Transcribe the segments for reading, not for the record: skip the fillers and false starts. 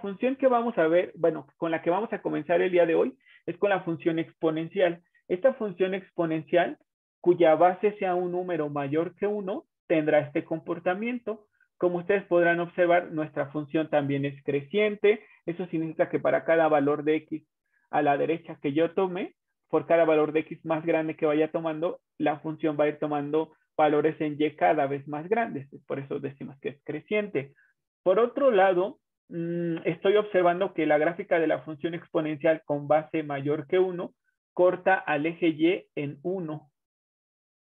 función que vamos a ver, bueno, con la que vamos a comenzar el día de hoy, es con la función exponencial. Esta función exponencial, cuya base sea un número mayor que 1, tendrá este comportamiento. Como ustedes podrán observar, nuestra función también es creciente. Eso significa que para cada valor de x a la derecha que yo tome, por cada valor de x más grande que vaya tomando, la función va a ir tomando valores en y cada vez más grandes. Por eso decimos que es creciente. Por otro lado, estoy observando que la gráfica de la función exponencial con base mayor que 1 corta al eje y en 1.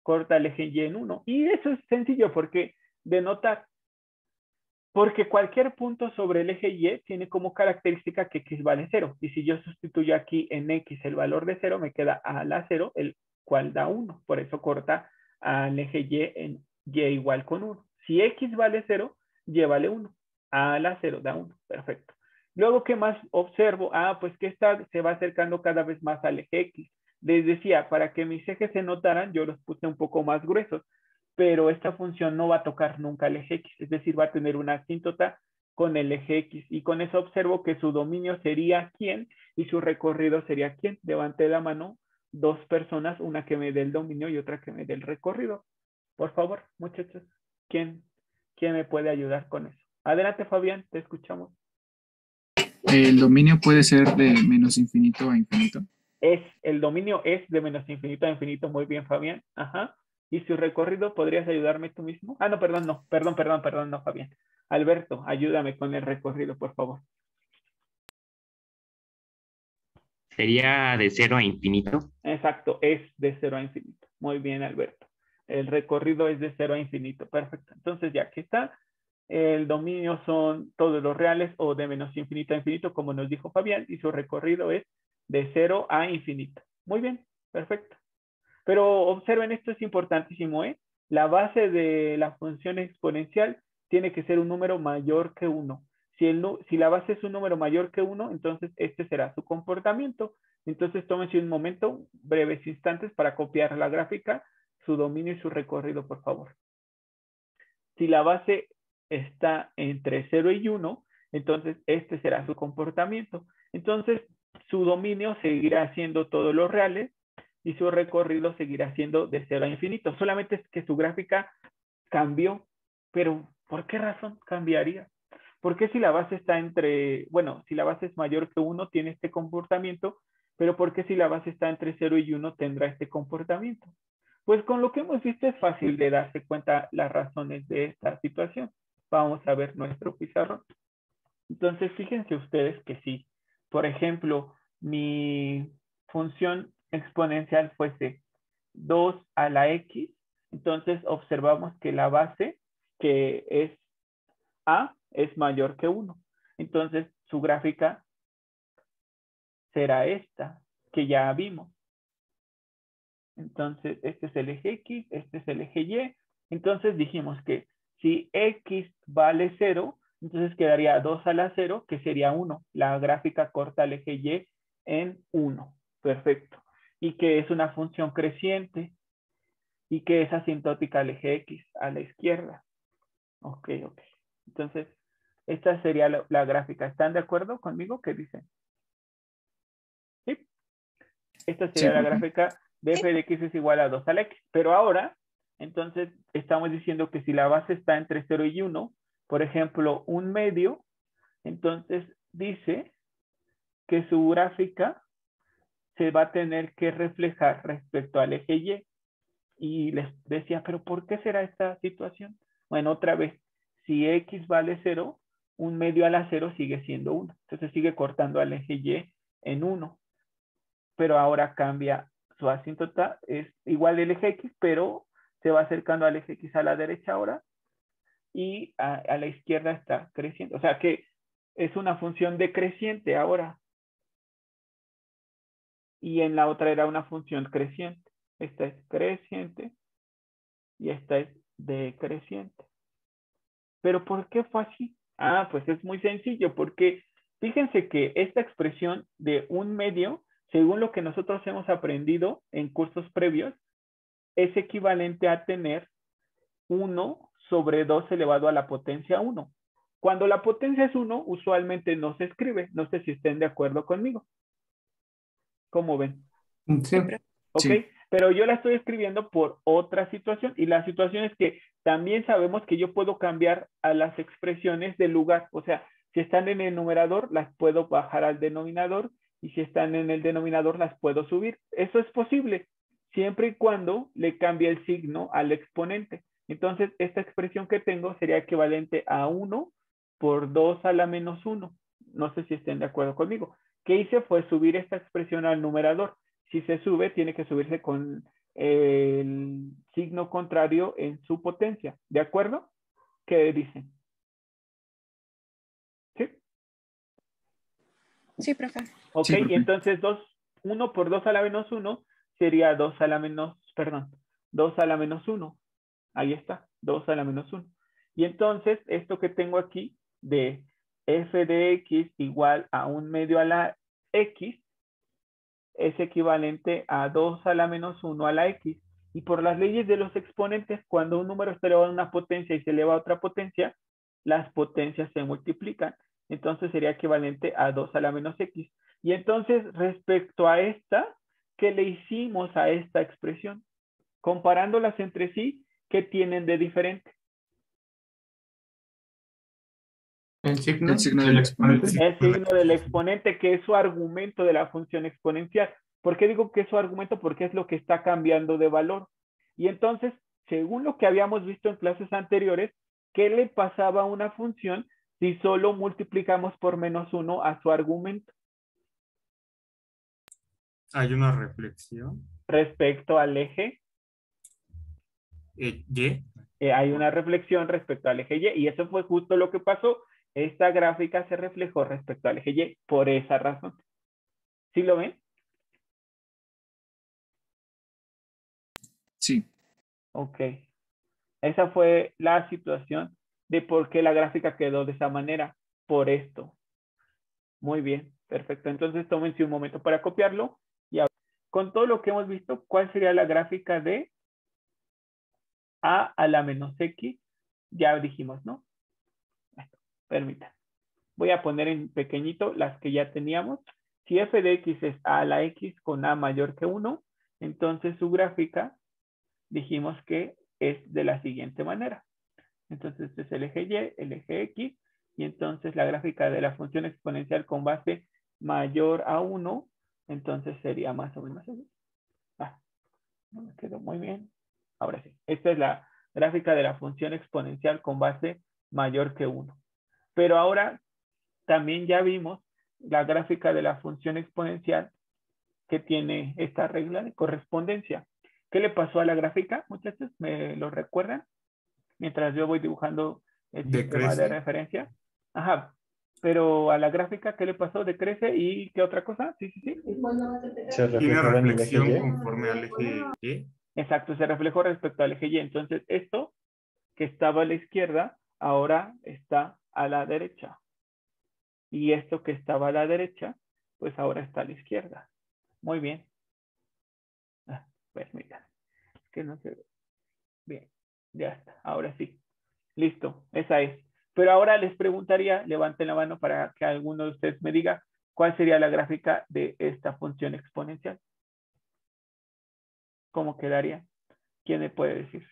Corta el eje y en 1. Y eso es sencillo porque denotar, porque cualquier punto sobre el eje y tiene como característica que x vale 0. Y si yo sustituyo aquí en x el valor de 0, me queda a la 0, el cual da 1. Por eso corta al eje y en y igual con 1. Si x vale 0, y vale 1. A la 0 da 1. Perfecto. Luego, ¿qué más observo? Pues que esta se va acercando cada vez más al eje x. Les decía, para que mis ejes se notaran, yo los puse un poco más gruesos, pero esta función no va a tocar nunca el eje x, es decir, va a tener una asíntota con el eje x, y con eso observo que su dominio sería quién y su recorrido sería quién. Levanté la mano, dos personas, una que me dé el dominio y otra que me dé el recorrido. Por favor, muchachos, ¿quién me puede ayudar con eso? Adelante, Fabián, te escuchamos. El dominio puede ser de menos infinito a infinito. El dominio es de menos infinito a infinito. Muy bien, Fabián. Ajá. ¿Y su recorrido podrías ayudarme tú mismo? No, perdón, no, Fabián. Alberto, ayúdame con el recorrido, por favor. Sería de 0 a infinito. Exacto, es de 0 a infinito. Muy bien, Alberto. El recorrido es de 0 a infinito. Perfecto. Entonces, ya que está, el dominio son todos los reales o de menos infinito a infinito, como nos dijo Fabián, y su recorrido es de 0 a infinito. Muy bien, perfecto. Pero observen, esto es importantísimo, ¿eh? La base de la función exponencial tiene que ser un número mayor que 1. Si la base es un número mayor que 1, entonces este será su comportamiento. Entonces tómense un momento, breves instantes, para copiar la gráfica, su dominio y su recorrido, por favor. Si la base está entre 0 y 1, entonces este será su comportamiento. Entonces su dominio seguirá siendo todos los reales y su recorrido seguirá siendo de 0 a infinito. Solamente es que su gráfica cambió, pero ¿por qué razón cambiaría? Porque si la base está si la base es mayor que 1 tiene este comportamiento, pero ¿por qué si la base está entre 0 y 1 tendrá este comportamiento? Pues con lo que hemos visto es fácil de darse cuenta las razones de esta situación. Vamos a ver nuestro pizarrón. Entonces, fíjense ustedes que si, por ejemplo, mi función exponencial fuese 2 a la x, entonces observamos que la base, que es a, es mayor que 1. Entonces, su gráfica será esta, que ya vimos. Entonces, este es el eje X, este es el eje Y. Entonces dijimos que si X vale 0, entonces quedaría 2 a la 0, que sería 1. La gráfica corta el eje Y en 1. Perfecto. Y que es una función creciente y que es asintótica al eje X, a la izquierda. Ok. Entonces, esta sería la gráfica. ¿Están de acuerdo conmigo? ¿Qué dicen? ¿Sí? Esta sería la gráfica de f de x es igual a 2 a la x. Pero ahora, entonces, estamos diciendo que si la base está entre 0 y 1, por ejemplo, un medio, entonces dice que su gráfica se va a tener que reflejar respecto al eje y. Y les decía, ¿pero por qué será esta situación? Bueno, otra vez, si x vale 0, un medio a la 0 sigue siendo 1. Entonces sigue cortando al eje y en 1. Pero ahora cambia su asíntota, es igual del eje X, pero se va acercando al eje X a la derecha ahora y a la izquierda está creciendo. O sea que es una función decreciente ahora. Y en la otra era una función creciente. Esta es creciente y esta es decreciente. ¿Pero por qué fue así? Pues es muy sencillo, porque fíjense que esta expresión de un medio, según lo que nosotros hemos aprendido en cursos previos, es equivalente a tener 1 sobre 2 elevado a la potencia 1. Cuando la potencia es 1, usualmente no se escribe. No sé si estén de acuerdo conmigo. ¿Cómo ven? Sí. ¿Ok? Sí. Pero yo la estoy escribiendo por otra situación. Y la situación es que también sabemos que yo puedo cambiar a las expresiones de lugar. O sea, si están en el numerador, las puedo bajar al denominador. Y si están en el denominador, las puedo subir. Eso es posible, siempre y cuando le cambie el signo al exponente. Entonces, esta expresión que tengo sería equivalente a 1 por 2 a la menos 1. No sé si estén de acuerdo conmigo. ¿Qué hice? Fue subir esta expresión al numerador. Si se sube, tiene que subirse con el signo contrario en su potencia. ¿De acuerdo? ¿Qué dicen? ¿Sí? Sí, profe. Ok, Sí, y profe. entonces 1 por 2 a la menos 1 sería 2 a la menos, perdón, 2 a la menos 1. Ahí está, 2 a la menos 1. Y entonces, esto que tengo aquí de f de x igual a 1 medio a la x es equivalente a 2 a la menos 1 a la x. Y por las leyes de los exponentes, cuando un número está elevado a una potencia y se eleva a otra potencia, las potencias se multiplican. Entonces sería equivalente a 2 a la menos x. Y entonces, respecto a esta, ¿qué le hicimos a esta expresión? Comparándolas entre sí, ¿qué tienen de diferente? El signo El signo del exponente. El signo del exponente, que es su argumento de la función exponencial. ¿Por qué digo que es su argumento? Porque es lo que está cambiando de valor. Y entonces, según lo que habíamos visto en clases anteriores, ¿qué le pasaba a una función si solo multiplicamos por menos 1 a su argumento? Hay una reflexión. Respecto al eje, Y. hay una reflexión respecto al eje Y, y eso fue justo lo que pasó. Esta gráfica se reflejó respecto al eje Y por esa razón. ¿Sí lo ven? Sí. Ok. Esa fue la situación de por qué la gráfica quedó de esa manera. Por esto. Muy bien, perfecto. Entonces tómense un momento para copiarlo. Y ahora, con todo lo que hemos visto, ¿cuál sería la gráfica de a la menos x? Ya dijimos, ¿no? Permítanme. Voy a poner en pequeñito las que ya teníamos. Si f de x es a la x con a mayor que 1, entonces su gráfica dijimos que es de la siguiente manera. Entonces, este es el eje Y, el eje X, y entonces la gráfica de la función exponencial con base mayor a 1, entonces sería más o menos así. No me quedó muy bien. Ahora sí, esta es la gráfica de la función exponencial con base mayor que 1. Pero ahora también ya vimos la gráfica de la función exponencial que tiene esta regla de correspondencia. ¿Qué le pasó a la gráfica, muchachos? ¿Me lo recuerdan? Mientras yo voy dibujando el sistema de referencia. Ajá. Pero a la gráfica, ¿qué le pasó? Decrece y ¿qué otra cosa? Sí, sí, sí. Tiene reflexión conforme al eje Y. Exacto, se reflejó respecto al eje Y. Entonces, esto que estaba a la izquierda, ahora está a la derecha. Y esto que estaba a la derecha, pues ahora está a la izquierda. Muy bien. Pues mira, es que no se ve. Bien, ya está. Ahora sí. Listo, esa es. Pero ahora les preguntaría, levanten la mano para que alguno de ustedes me diga cuál sería la gráfica de esta función exponencial. ¿Cómo quedaría? ¿Quién me puede decir?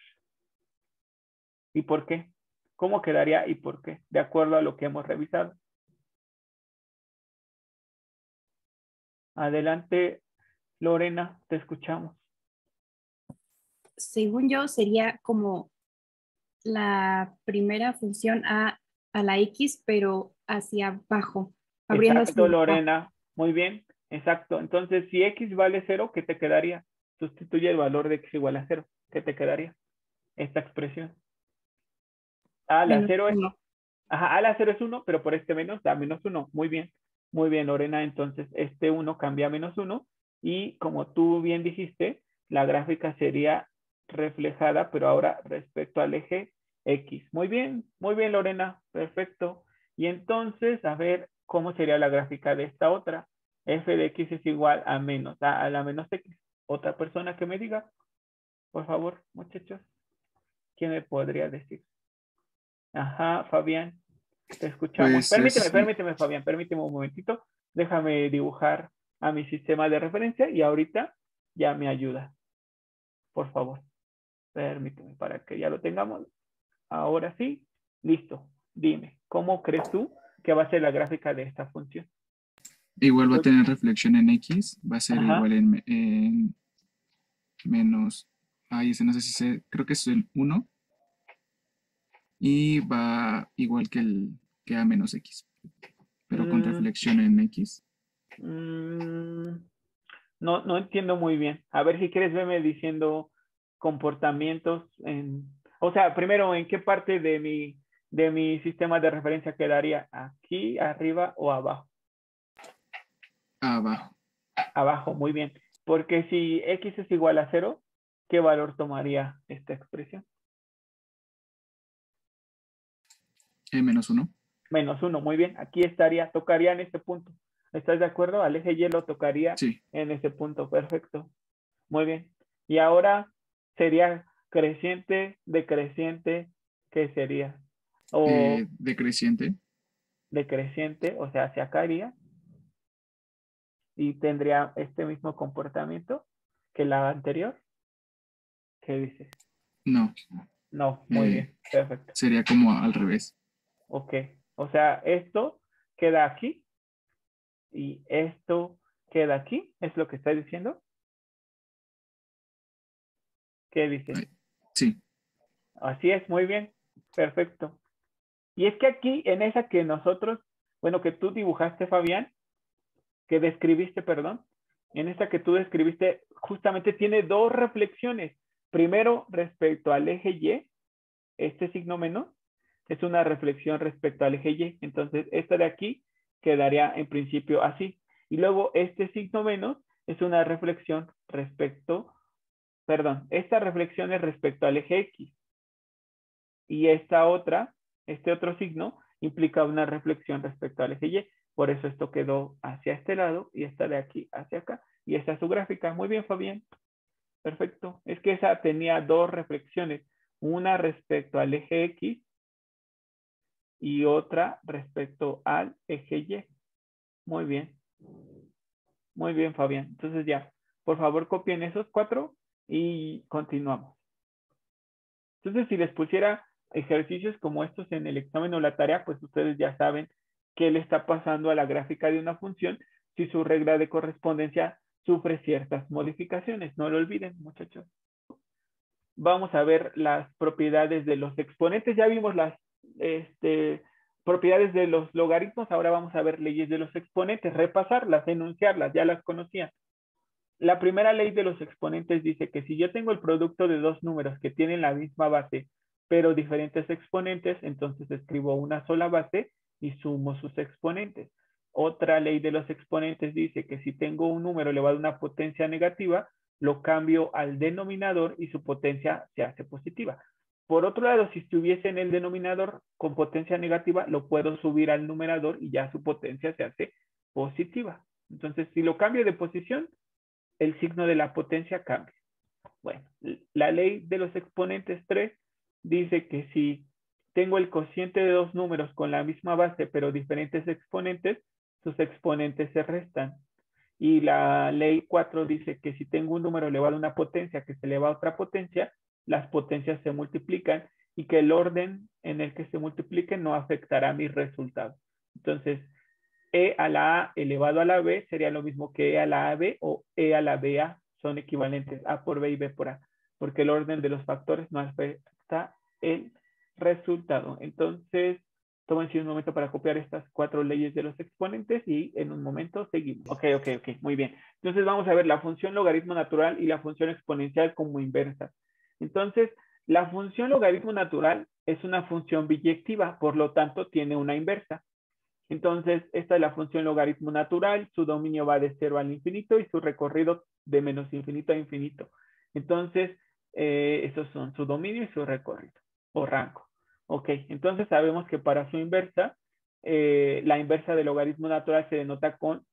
¿Y por qué? ¿Cómo quedaría y por qué? De acuerdo a lo que hemos revisado. Adelante, Lorena, te escuchamos. Según yo, sería como la primera función a la X, pero hacia abajo, abriendo hacia Exacto, abajo. Lorena. Muy bien, exacto. Entonces, si x vale 0, ¿qué te quedaría? Sustituye el valor de x igual a 0. ¿Qué te quedaría? Esta expresión. A la Menos 0 es, 1. ajá, a la 0 es 1, pero por este menos da menos 1. Muy bien, Lorena. Entonces, este 1 cambia a menos 1 y como tú bien dijiste, la gráfica sería reflejada, pero ahora respecto al eje X. Muy bien, Lorena. Perfecto. Y entonces, a ver, ¿cómo sería la gráfica de esta otra? F de X es igual a menos, a la menos X. Otra persona que me diga, por favor, muchachos. ¿Quién me podría decir? Ajá, Fabián. Te escuchamos. Pues Permíteme, Fabián, permíteme un momentito. Déjame dibujar a mi sistema de referencia y ahorita ya me ayuda. Por favor. Permíteme para que ya lo tengamos. Ahora sí. Listo. Dime, ¿cómo crees tú que va a ser la gráfica de esta función? igual va a tener reflexión en X, va a ser Ajá. igual en menos, ese no sé si creo que es el 1 y va igual que A menos X, pero con reflexión en X. No entiendo muy bien. A ver si quieres verme diciendo comportamientos o sea, primero, ¿en qué parte de mi sistema de referencia quedaría? ¿Aquí, arriba o abajo? Abajo, Abajo, muy bien. Porque si X es igual a 0, ¿qué valor tomaría esta expresión? menos 1. Menos 1, muy bien. Aquí tocaría en este punto. ¿Estás de acuerdo? Al eje Y lo tocaría Sí, en ese punto. Perfecto. Muy bien. Y ahora sería creciente, decreciente, ¿qué sería? O decreciente. decreciente, o sea, hacia acá iría y tendría este mismo comportamiento que la anterior. ¿Qué dices? No, No, muy bien, perfecto. sería como al revés. Ok, o sea, esto queda aquí y esto queda aquí, ¿es lo que está diciendo? ¿Qué dices? Sí, Así es, muy bien, perfecto. Y es que aquí, en esa que nosotros, bueno, que tú dibujaste, Fabián, que describiste, perdón, en esta que tú describiste, justamente tiene dos reflexiones. Primero, respecto al eje Y, este signo menos, es una reflexión respecto al eje Y. Entonces, esta de aquí quedaría en principio así. Y luego, este signo menos es una reflexión esta reflexión es respecto al eje X. Y este otro signo, implica una reflexión respecto al eje Y. Por eso esto quedó hacia este lado y esta de aquí hacia acá. Y esta es su gráfica. Muy bien, Fabián. Perfecto. Es que esa tenía dos reflexiones. Una respecto al eje X y otra respecto al eje Y. Muy bien. Muy bien, Fabián. Entonces ya, por favor, copien esos 4 y continuamos. Entonces, si les pusiera ejercicios como estos en el examen o la tarea, pues ustedes ya saben qué le está pasando a la gráfica de una función si su regla de correspondencia sufre ciertas modificaciones. No lo olviden, muchachos. Vamos a ver las propiedades de los exponentes. Ya vimos las propiedades de los logaritmos. Ahora vamos a ver leyes de los exponentes, repasarlas, enunciarlas, ya las conocían. La primera ley de los exponentes dice que si yo tengo el producto de dos números que tienen la misma base, pero diferentes exponentes, entonces escribo una sola base y sumo sus exponentes. Otra ley de los exponentes dice que si tengo un número elevado a una potencia negativa, lo cambio al denominador y su potencia se hace positiva. Por otro lado, si estuviese en el denominador con potencia negativa, lo puedo subir al numerador y ya su potencia se hace positiva. Entonces, si lo cambio de posición, el signo de la potencia cambia. Bueno, la ley de los exponentes 3 dice que si tengo el cociente de dos números con la misma base pero diferentes exponentes, sus exponentes se restan. Y la ley 4 dice que si tengo un número elevado a una potencia que se eleva a otra potencia, las potencias se multiplican y que el orden en el que se multipliquen no afectará mi resultado. Entonces, e a la A elevado a la B sería lo mismo que E a la AB o E a la BA, son equivalentes A por B y B por A, porque el orden de los factores no afecta el resultado. Entonces, tómense un momento para copiar estas 4 leyes de los exponentes y en un momento seguimos. Ok, muy bien. Entonces vamos a ver la función logaritmo natural y la función exponencial como inversas. Entonces, la función logaritmo natural es una función biyectiva, por lo tanto tiene una inversa. Entonces, esta es la función logaritmo natural, su dominio va de 0 al infinito y su recorrido de menos infinito a infinito. Entonces, estos son su dominio y su recorrido o rango. Ok, entonces sabemos que para su inversa, la inversa del logaritmo natural se denota con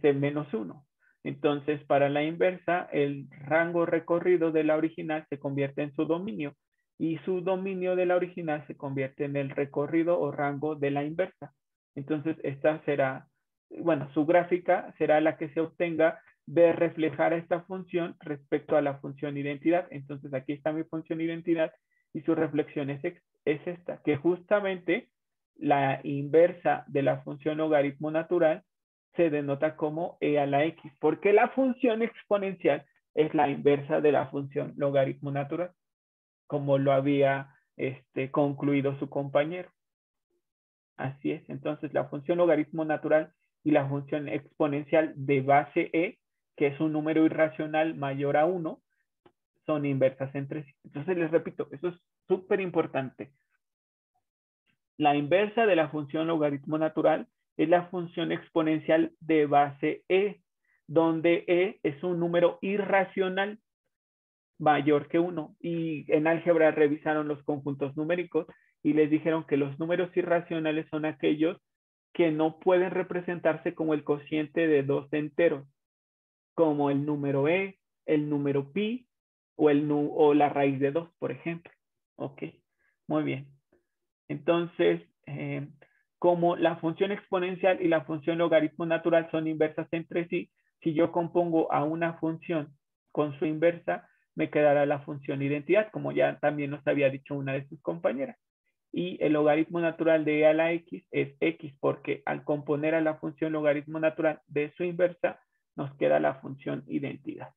menos 1. Entonces, para la inversa, el rango recorrido de la original se convierte en su dominio y su dominio de la original se convierte en el recorrido o rango de la inversa. Entonces, esta será, bueno, su gráfica será la que se obtenga de reflejar esta función respecto a la función identidad. Entonces, aquí está mi función identidad y su reflexión es esta, que justamente la inversa de la función logaritmo natural se denota como e a la x, porque la función exponencial es la inversa de la función logaritmo natural, como lo había concluido su compañero. Así es, entonces la función logaritmo natural y la función exponencial de base e, que es un número irracional mayor a 1, son inversas entre sí. Entonces les repito, eso es súper importante. La inversa de la función logaritmo natural es la función exponencial de base e, donde e es un número irracional mayor que 1. Y en álgebra revisaron los conjuntos numéricos y les dijeron que los números irracionales son aquellos que no pueden representarse como el cociente de dos enteros, como el número e, el número pi o la raíz de 2, por ejemplo. Ok, muy bien. Entonces, como la función exponencial y la función logaritmo natural son inversas entre sí, si yo compongo a una función con su inversa, me quedará la función identidad, como ya también nos había dicho una de sus compañeras. Y el logaritmo natural de e a la x es x, porque al componer a la función logaritmo natural de su inversa, nos queda la función identidad.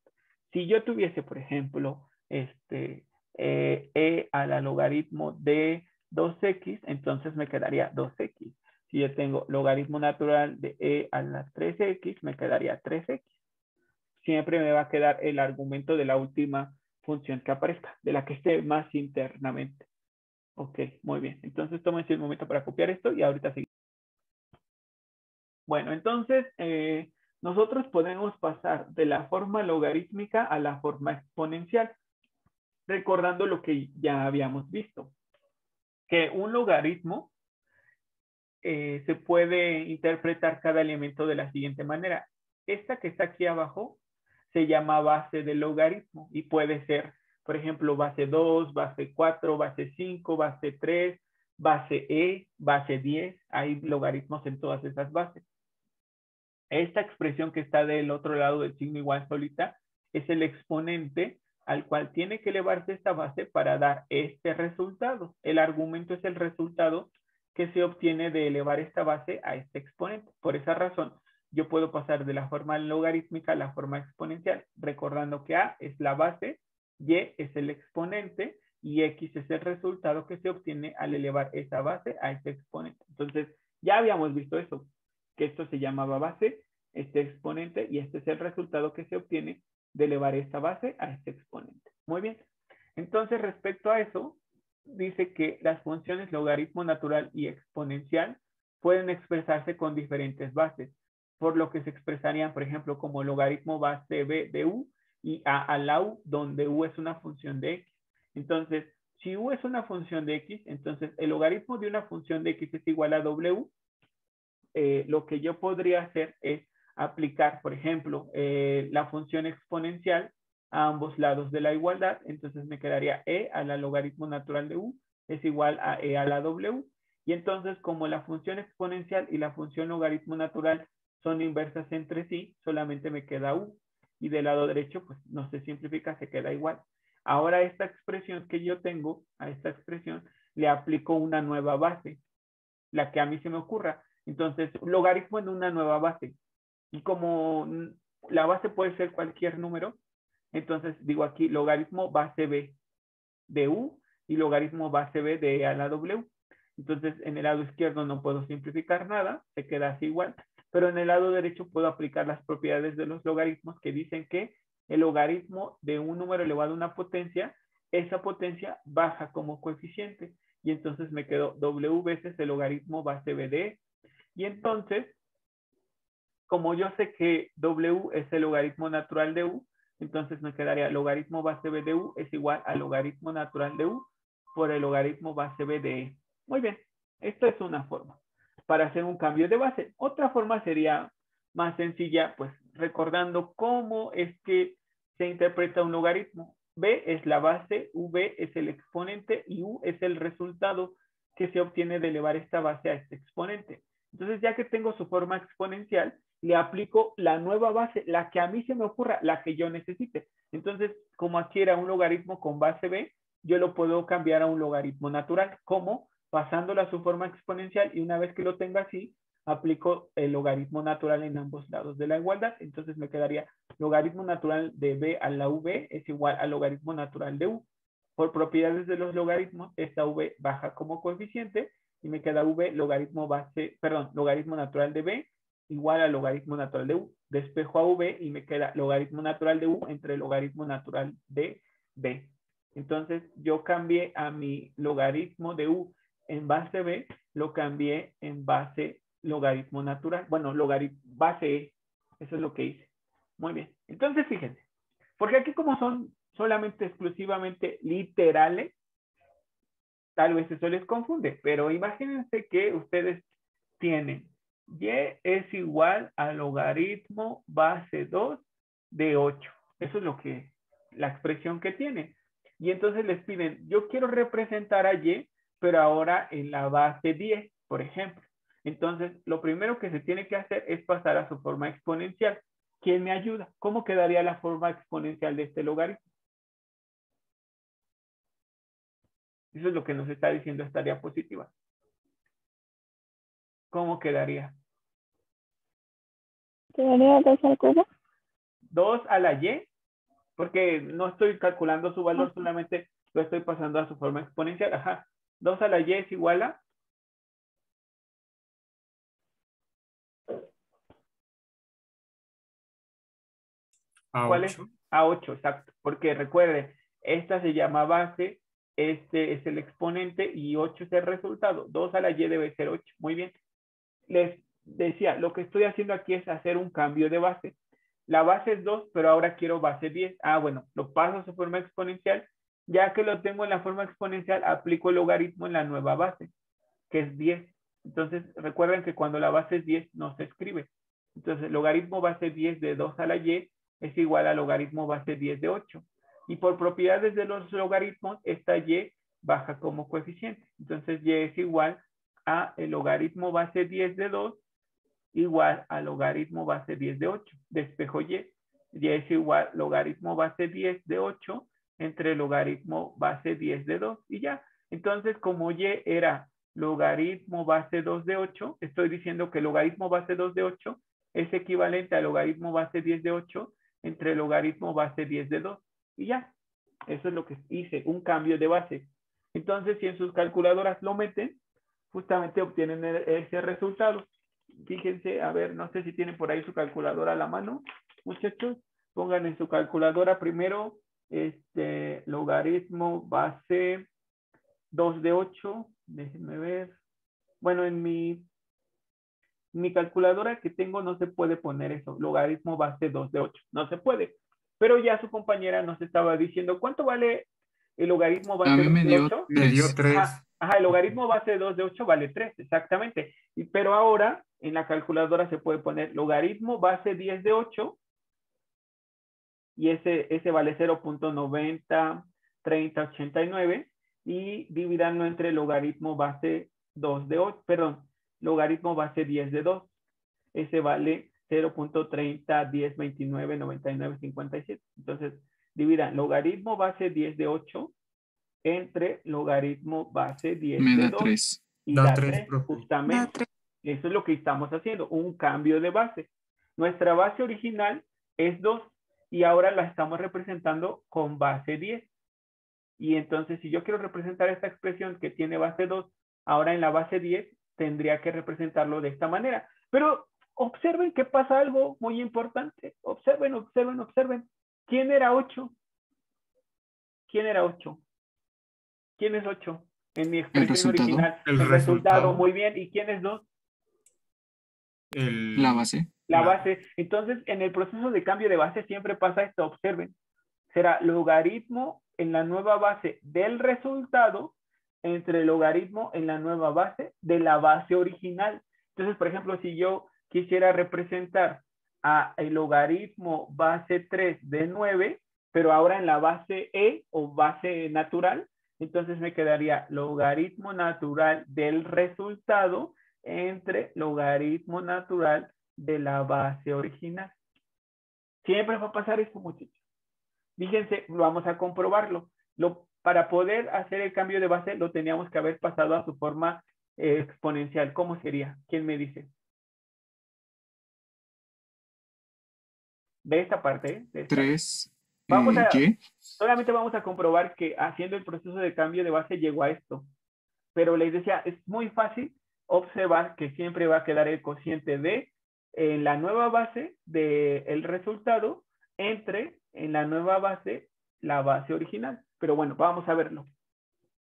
Si yo tuviese, por ejemplo, e a la logaritmo de 2x, entonces me quedaría 2x. Si yo tengo logaritmo natural de e a la 3x, me quedaría 3x. Siempre me va a quedar el argumento de la última función que aparezca, de la que esté más internamente. Ok, muy bien. Entonces tómense un momento para copiar esto y ahorita seguimos. Bueno, entonces nosotros podemos pasar de la forma logarítmica a la forma exponencial, recordando lo que ya habíamos visto, que un logaritmo se puede interpretar cada elemento de la siguiente manera. Esta que está aquí abajo se llama base del logaritmo y puede ser, por ejemplo, base 2, base 4, base 5, base 3, base e, base 10. Hay logaritmos en todas esas bases. Esta expresión que está del otro lado del signo igual solita es el exponente al cual tiene que elevarse esta base para dar este resultado. El argumento es el resultado que se obtiene de elevar esta base a este exponente. Por esa razón, yo puedo pasar de la forma logarítmica a la forma exponencial, recordando que a es la base, y es el exponente, y x es el resultado que se obtiene al elevar esa base a este exponente. Entonces, ya habíamos visto eso, que esto se llamaba base, este exponente, y este es el resultado que se obtiene de elevar esta base a este exponente. Muy bien. Entonces, respecto a eso, dice que las funciones logaritmo natural y exponencial pueden expresarse con diferentes bases, por lo que se expresarían, por ejemplo, como logaritmo base b de u y a a la u, donde u es una función de x. Entonces, si u es una función de x, entonces el logaritmo de una función de x es igual a w. Lo que yo podría hacer es aplicar, por ejemplo, la función exponencial a ambos lados de la igualdad. Entonces me quedaría e a la logaritmo natural de u es igual a e a la w. Y entonces, como la función exponencial y la función logaritmo natural son inversas entre sí, solamente me queda u. Y del lado derecho, pues no se simplifica, se queda igual. Ahora esta expresión que yo tengo, a esta expresión, le aplico una nueva base, la que a mí se me ocurra. Entonces, logaritmo en una nueva base. Y como la base puede ser cualquier número, entonces digo aquí logaritmo base b de u y logaritmo base b de e a la w. Entonces, en el lado izquierdo no puedo simplificar nada, se queda así igual. Pero en el lado derecho puedo aplicar las propiedades de los logaritmos que dicen que el logaritmo de un número elevado a una potencia, esa potencia baja como coeficiente. Y entonces me quedo w veces el logaritmo base b de e. Y entonces, como yo sé que w es el logaritmo natural de u, entonces me quedaría logaritmo base b de u es igual al logaritmo natural de u por el logaritmo base b de e. Muy bien, esta es una forma para hacer un cambio de base. Otra forma sería más sencilla, pues recordando cómo es que se interpreta un logaritmo. B es la base, V es el exponente y U es el resultado que se obtiene de elevar esta base a este exponente. Entonces, ya que tengo su forma exponencial, le aplico la nueva base, la que a mí se me ocurra, la que yo necesite. Entonces, como aquí era un logaritmo con base B, yo lo puedo cambiar a un logaritmo natural. ¿Cómo? Pasándolo a su forma exponencial, y una vez que lo tenga así, aplico el logaritmo natural en ambos lados de la igualdad. Entonces me quedaría logaritmo natural de B a la V es igual al logaritmo natural de U. Por propiedades de los logaritmos, esta V baja como coeficiente y me queda V logaritmo natural de B igual al logaritmo natural de U. Despejo a V y me queda logaritmo natural de U entre logaritmo natural de B. Entonces yo cambié a mi logaritmo de U en base B, lo cambié en base logaritmo natural. Bueno, base E. Eso es lo que hice. Muy bien. Entonces, fíjense. Porque aquí como son solamente exclusivamente literales, tal vez eso les confunde. Pero imagínense que ustedes tienen Y es igual al logaritmo base 2 de 8. Eso es la expresión que tienen. Y entonces les piden, yo quiero representar a Y, pero ahora en la base 10, por ejemplo. Entonces, lo primero que se tiene que hacer es pasar a su forma exponencial. ¿Quién me ayuda? ¿Cómo quedaría la forma exponencial de este logaritmo? Eso es lo que nos está diciendo esta diapositiva. ¿Cómo quedaría? ¿Quedaría 2 al cubo? 2 a la Y, porque no estoy calculando su valor, solamente lo estoy pasando a su forma exponencial. Ajá. 2 a la Y es igual a... ¿Cuál es? A 8, exacto. Porque recuerden, esta se llama base, este es el exponente y 8 es el resultado. 2 a la Y debe ser 8. Muy bien. Les decía, lo que estoy haciendo aquí es hacer un cambio de base. La base es 2, pero ahora quiero base 10. Ah, bueno, lo paso a su forma exponencial. Ya que lo tengo en la forma exponencial, aplico el logaritmo en la nueva base, que es 10. Entonces, recuerden que cuando la base es 10, no se escribe. Entonces, logaritmo base 10 de 2 a la Y es igual a logaritmo base 10 de 8. Y por propiedades de los logaritmos, esta Y baja como coeficiente. Entonces, Y es igual a el logaritmo base 10 de 2 igual a logaritmo base 10 de 8. Despejo Y. Y es igual logaritmo base 10 de 8 entre logaritmo base 10 de 2. Y ya. Entonces, como Y era logaritmo base 2 de 8, estoy diciendo que logaritmo base 2 de 8 es equivalente a logaritmo base 10 de 8 entre logaritmo base 10 de 2. Y ya. Eso es lo que hice, un cambio de base. Entonces, si en sus calculadoras lo meten, justamente obtienen ese resultado. Fíjense, a ver, no sé si tienen por ahí su calculadora a la mano, muchachos. Pongan en su calculadora primero logaritmo base 2 de 8. Déjenme ver. Bueno, en mi calculadora que tengo no se puede poner eso, logaritmo base 2 de 8. No se puede. Pero ya su compañera nos estaba diciendo, ¿cuánto vale el logaritmo base 2 de 8? Me dio 3. Ajá, el logaritmo base 2 de 8 vale 3, exactamente. Pero ahora en la calculadora se puede poner logaritmo base 10 de 8 y ese vale 0.90, 30, 89 y dividanlo entre logaritmo base 2 de 8, perdón, logaritmo base 10 de 2. Ese vale 0.30, 10, 29, 99, 57. Entonces, dividan logaritmo base 10 de 8 entre logaritmo base 10 Me de da 2. 3. Y da 3, justamente. Eso es lo que estamos haciendo, un cambio de base. Nuestra base original es 2 y ahora la estamos representando con base 10. Y entonces, si yo quiero representar esta expresión que tiene base 2, ahora en la base 10 tendría que representarlo de esta manera. Pero observen que pasa algo muy importante. Observen, observen, observen. ¿Quién era 8? ¿Quién era 8? ¿Quién es 8? En mi expresión original. El resultado, muy bien. ¿Y quién es 2? La base. La base. Entonces, en el proceso de cambio de base siempre pasa esto. Observen. Será logaritmo en la nueva base del resultado entre logaritmo en la nueva base de la base original. Entonces, por ejemplo, si yo quisiera representar a el logaritmo base 3 de 9, pero ahora en la base e o base natural, entonces me quedaría logaritmo natural del resultado entre logaritmo natural de la base original. Siempre va a pasar esto, muchachos. Fíjense, vamos a comprobarlo. Para poder hacer el cambio de base, lo teníamos que haber pasado a su forma exponencial. ¿Cómo sería? ¿Quién me dice? De esta parte. De esta. 3 Y. Solamente vamos a comprobar que haciendo el proceso de cambio de base llegó a esto. Pero les decía, es muy fácil observar que siempre va a quedar el cociente de en la nueva base del resultado entre en la nueva base la base original. Pero bueno, vamos a verlo.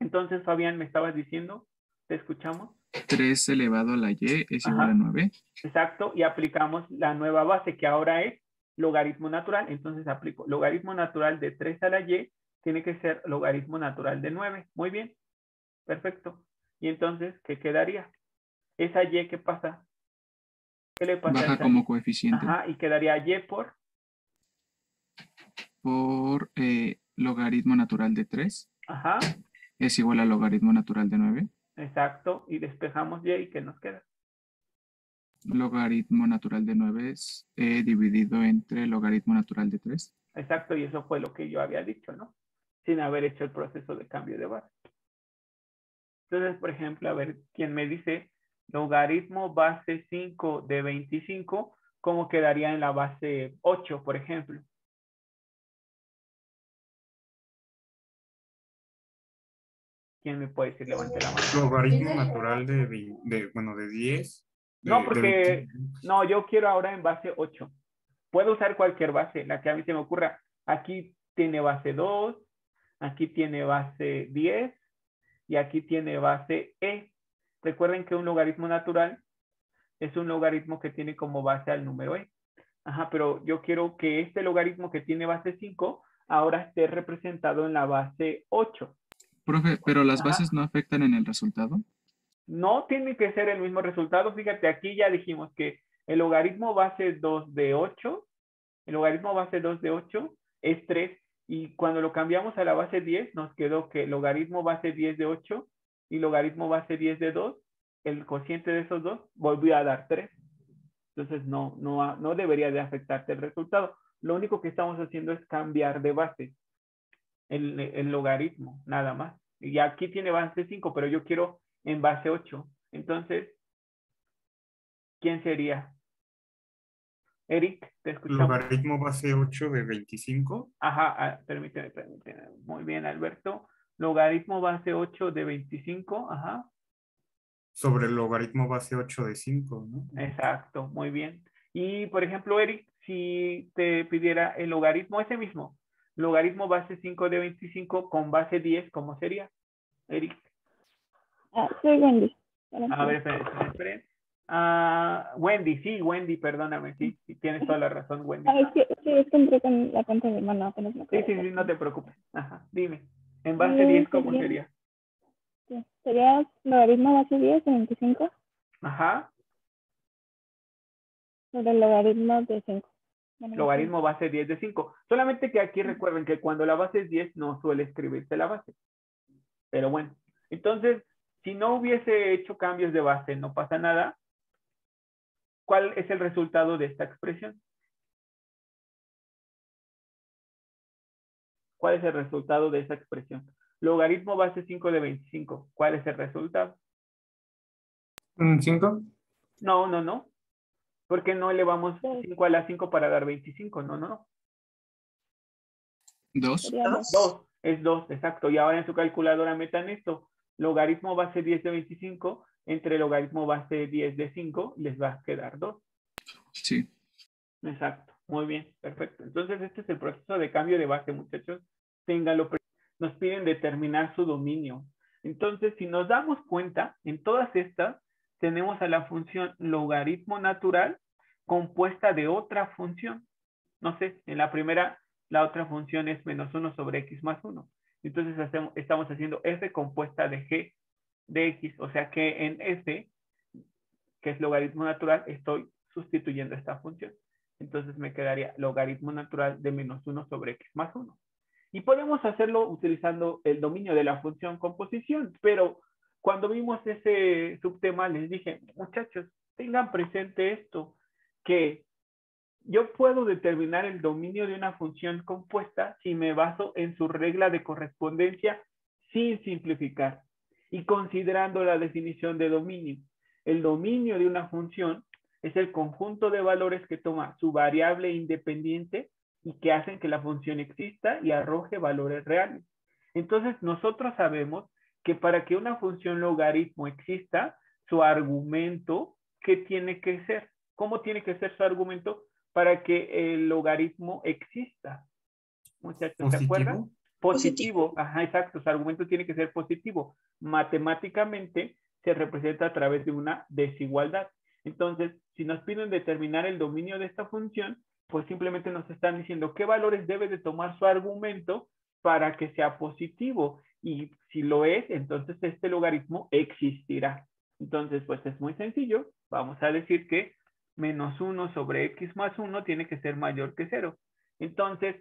Entonces, Fabián, me estabas diciendo, ¿te escuchamos? 3 elevado a la y es igual a 9. Exacto, y aplicamos la nueva base que ahora es logaritmo natural. Entonces aplico logaritmo natural de 3 a la y, tiene que ser logaritmo natural de 9. Muy bien, perfecto. Y entonces, ¿qué quedaría? Esa y, ¿qué pasa? ¿Qué le pasa? Baja como coeficiente. Ajá, y quedaría y por logaritmo natural de 3. Ajá. Es igual a logaritmo natural de 9. Exacto, y despejamos y ¿qué nos queda? Logaritmo natural de 9 es dividido entre logaritmo natural de 3. Exacto, y eso fue lo que yo había dicho, ¿no? Sin haber hecho el proceso de cambio de base. Entonces, por ejemplo, a ver, ¿quién me dice logaritmo base 5 de 25? ¿Cómo quedaría en la base 8, por ejemplo? ¿Quién me puede decir? Levante la mano. Logaritmo natural de 10. No, porque no, yo quiero ahora en base 8. Puedo usar cualquier base, la que a mí se me ocurra. Aquí tiene base 2, aquí tiene base 10 y aquí tiene base e. Recuerden que un logaritmo natural es un logaritmo que tiene como base al número e. Ajá, pero yo quiero que este logaritmo que tiene base 5 ahora esté representado en la base 8. Profe, ¿pero las bases no afectan en el resultado? No tiene que ser el mismo resultado. Fíjate, aquí ya dijimos que el logaritmo base 2 de 8, el logaritmo base 2 de 8 es 3. Y cuando lo cambiamos a la base 10, nos quedó que logaritmo base 10 de 8 y logaritmo base 10 de 2, el cociente de esos dos volvió a dar 3. Entonces no debería de afectarte el resultado. Lo único que estamos haciendo es cambiar de base el logaritmo, nada más. Y aquí tiene base 5, pero yo quiero en base 8. Entonces, ¿quién sería? Eric, ¿te escuchamos? Logaritmo base 8 de 25. Ajá, permíteme. Muy bien, Alberto. Logaritmo base 8 de 25, ajá. Sobre el logaritmo base 8 de 5, ¿no? Exacto, muy bien. Y, por ejemplo, Eric, si te pidiera el logaritmo ese mismo, logaritmo base 5 de 25 con base 10, ¿cómo sería? Eric. Soy Wendy. A ver, esperen. Wendy, sí, Wendy, perdóname, sí, tienes toda la razón, Wendy. Es que entré con la cuenta de mi hermano, apenas me acuerdo. Sí, no te preocupes. Ajá, dime. En base 10, ¿cómo sería? Sí, sería logaritmo base 10 de 25. Ajá. Sobre el logaritmo de 5. Logaritmo base 10 de 5. Solamente que aquí recuerden que cuando la base es 10 no suele escribirse la base. Pero bueno, entonces, si no hubiese hecho cambios de base, no pasa nada. ¿Cuál es el resultado de esta expresión? ¿Cuál es el resultado de esta expresión? Logaritmo base 5 de 25. ¿Cuál es el resultado? ¿5? No. ¿Por qué no elevamos 5 a la 5 para dar 25? No. 2. 2. Es 2, exacto. Y ahora en su calculadora metan esto. Logaritmo base 10 de 25 entre logaritmo base 10 de 5 les va a quedar 2. Sí. Exacto. Muy bien. Perfecto. Entonces este es el proceso de cambio de base, muchachos. Ténganlo presente. Nos piden determinar su dominio. Entonces, si nos damos cuenta, en todas estas tenemos a la función logaritmo natural compuesta de otra función. No sé, en la primera, la otra función es menos 1 sobre x más 1. Entonces estamos haciendo f compuesta de g de x. O sea que en f, que es logaritmo natural, estoy sustituyendo esta función. Entonces me quedaría logaritmo natural de menos 1 sobre x más 1. Y podemos hacerlo utilizando el dominio de la función composición, pero cuando vimos ese subtema les dije, muchachos, tengan presente esto, que yo puedo determinar el dominio de una función compuesta si me baso en su regla de correspondencia sin simplificar y considerando la definición de dominio. El dominio de una función es el conjunto de valores que toma su variable independiente y que hacen que la función exista y arroje valores reales. Entonces, nosotros sabemos que para que una función logaritmo exista, su argumento, ¿qué tiene que ser? ¿Cómo tiene que ser su argumento para que el logaritmo exista? Muchachos, ¿se acuerdan? Positivo. Ajá, exacto. Su argumento tiene que ser positivo. Matemáticamente se representa a través de una desigualdad. Entonces, si nos piden determinar el dominio de esta función, pues simplemente nos están diciendo qué valores debe de tomar su argumento para que sea positivo. Y si lo es, entonces este logaritmo existirá. Entonces, pues es muy sencillo. Vamos a decir que menos 1 sobre x más 1 tiene que ser mayor que 0. Entonces,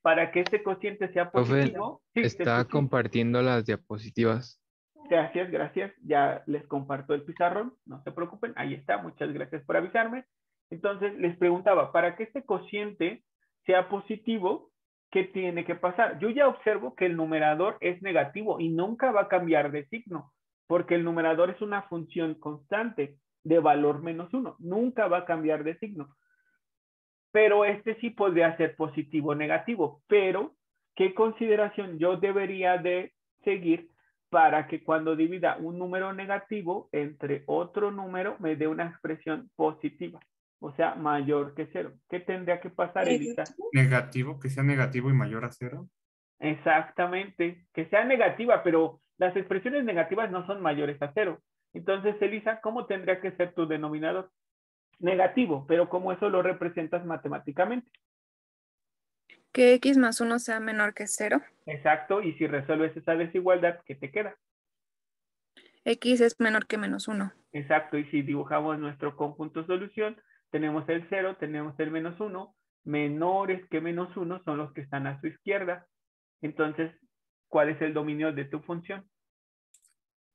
para que este cociente sea positivo... Profe, está compartiendo las diapositivas. Gracias, gracias. Ya les comparto el pizarrón. No se preocupen. Ahí está. Muchas gracias por avisarme. Entonces, les preguntaba, para que este cociente sea positivo, ¿qué tiene que pasar? Yo ya observo que el numerador es negativo y nunca va a cambiar de signo, porque el numerador es una función constante de valor menos 1. Nunca va a cambiar de signo. Pero este sí podría ser positivo o negativo. Pero, ¿qué consideración yo debería de seguir para que cuando divida un número negativo entre otro número me dé una expresión positiva? O sea, mayor que 0. ¿Qué tendría que pasar, Elisa? Negativo, que sea negativo y mayor a 0. Exactamente, que sea negativa, pero las expresiones negativas no son mayores a 0. Entonces, Elisa, ¿cómo tendría que ser tu denominador? Negativo, pero ¿cómo eso lo representas matemáticamente? Que x más 1 sea menor que 0. Exacto, y si resuelves esa desigualdad, ¿qué te queda? X es menor que menos 1. Exacto, y si dibujamos nuestro conjunto solución, tenemos el 0, tenemos el menos 1, menores que menos 1 son los que están a su izquierda. Entonces, ¿cuál es el dominio de tu función?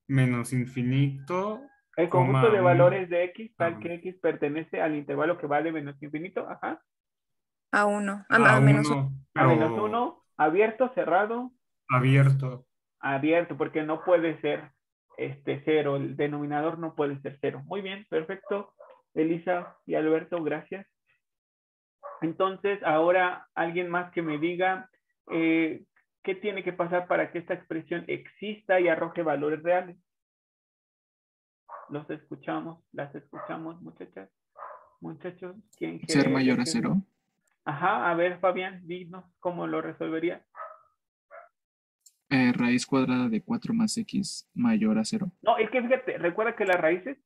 Menos infinito. El conjunto de 1. valores de x, tal que x pertenece al intervalo que va de menos infinito, ajá. A 1. A menos 1. 1. A menos 1, abierto, cerrado. Abierto. Abierto, porque no puede ser 0, el denominador no puede ser 0. Muy bien, perfecto. Elisa y Alberto, gracias. Entonces, ahora alguien más que me diga qué tiene que pasar para que esta expresión exista y arroje valores reales. Los escuchamos, las escuchamos, muchachas, muchachos. ¿Quién quiere Ser mayor a decir? 0. Ajá, a ver, Fabián, dinos cómo lo resolvería. Raíz cuadrada de 4 más x mayor a 0. No, es que fíjate, recuerda que las raíces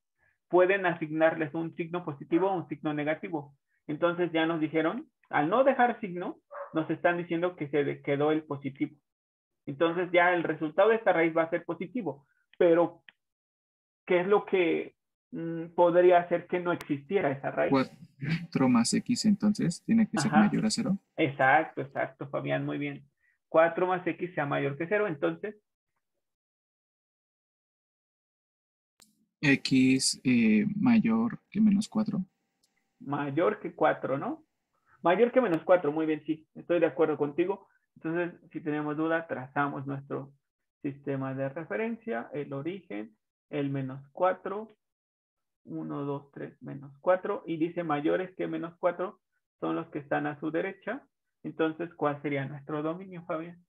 pueden asignarles un signo positivo o un signo negativo. Entonces ya nos dijeron, al no dejar signo, nos están diciendo que se quedó el positivo. Entonces ya el resultado de esta raíz va a ser positivo. Pero, ¿qué es lo que podría hacer que no existiera esa raíz? 4 más x entonces tiene que ser mayor a 0. Exacto, exacto, Fabián, muy bien. 4 más x sea mayor que 0, entonces X mayor que menos 4. Mayor que 4, ¿no? Mayor que menos 4, muy bien, sí, estoy de acuerdo contigo. Entonces, si tenemos duda, trazamos nuestro sistema de referencia, el origen, el menos 4, 1, 2, 3, menos 4, y dice mayores que menos 4 son los que están a su derecha. Entonces, ¿cuál sería nuestro dominio, Fabián?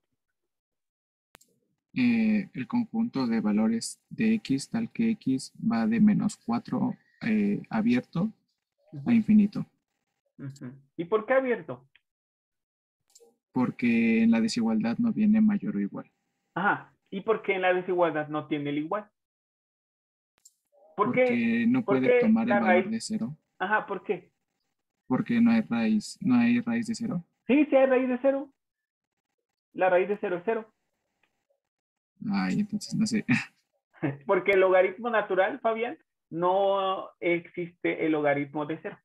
El conjunto de valores de x, tal que x va de menos 4 abierto a infinito. ¿Y por qué abierto? Porque en la desigualdad no viene mayor o igual. Ajá, ¿y por qué en la desigualdad no tiene el igual? Porque no puede tomar el valor de 0. Ajá, ¿por qué? Porque no hay raíz de 0. Sí, sí hay raíz de 0. La raíz de 0 es 0. Ay, entonces no sé. Porque el logaritmo natural, Fabián, no existe el logaritmo de 0.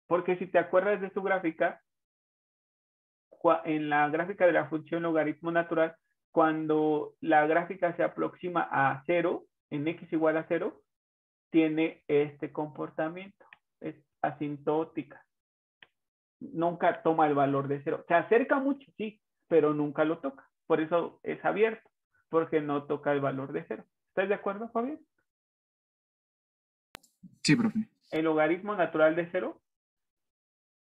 Porque si te acuerdas de su gráfica, en la gráfica de la función logaritmo natural, cuando la gráfica se aproxima a 0, en x igual a 0, tiene este comportamiento. Es asintótica. Nunca toma el valor de 0. Se acerca mucho, sí, pero nunca lo toca. Por eso es abierto, porque no toca el valor de 0. ¿Estás de acuerdo, Fabián? Sí, profe. El logaritmo natural de 0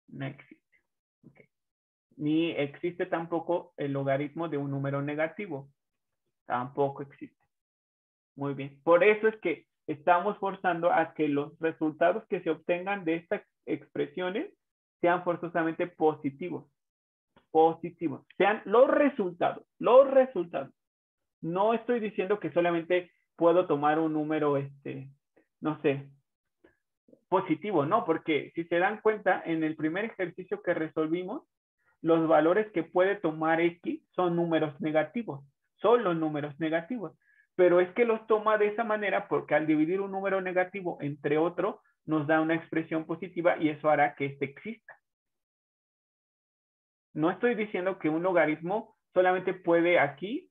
no existe. Okay. Ni existe tampoco el logaritmo de un número negativo. Tampoco existe. Muy bien. Por eso es que estamos forzando a que los resultados que se obtengan de estas expresiones sean forzosamente positivos. Positivos. Sean los resultados. Los resultados. No estoy diciendo que solamente puedo tomar un número, no sé, positivo, no, porque si se dan cuenta, en el primer ejercicio que resolvimos, los valores que puede tomar X son números negativos, son los números negativos, pero es que los toma de esa manera porque al dividir un número negativo entre otro, nos da una expresión positiva y eso hará que este exista. No estoy diciendo que un logaritmo solamente puede aquí,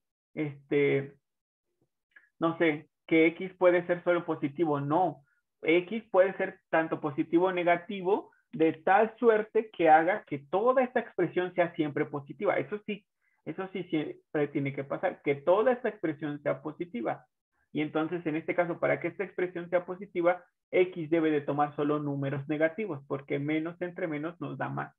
no sé, que X puede ser solo positivo, no. X puede ser tanto positivo o negativo de tal suerte que haga que toda esta expresión sea siempre positiva. Eso sí siempre tiene que pasar, que toda esta expresión sea positiva. Y entonces, en este caso, para que esta expresión sea positiva, X debe de tomar solo números negativos, porque menos entre menos nos da más.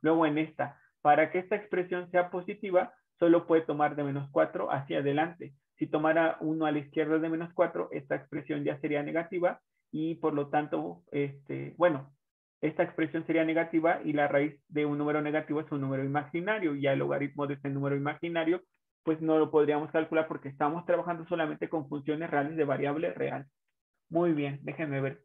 Luego en esta, para que esta expresión sea positiva, solo puede tomar de -4 hacia adelante. Si tomara 1 a la izquierda de -4, esta expresión ya sería negativa y por lo tanto, esta expresión sería negativa y la raíz de un número negativo es un número imaginario y el logaritmo de este número imaginario pues no lo podríamos calcular porque estamos trabajando solamente con funciones reales de variable real. Muy bien, déjenme ver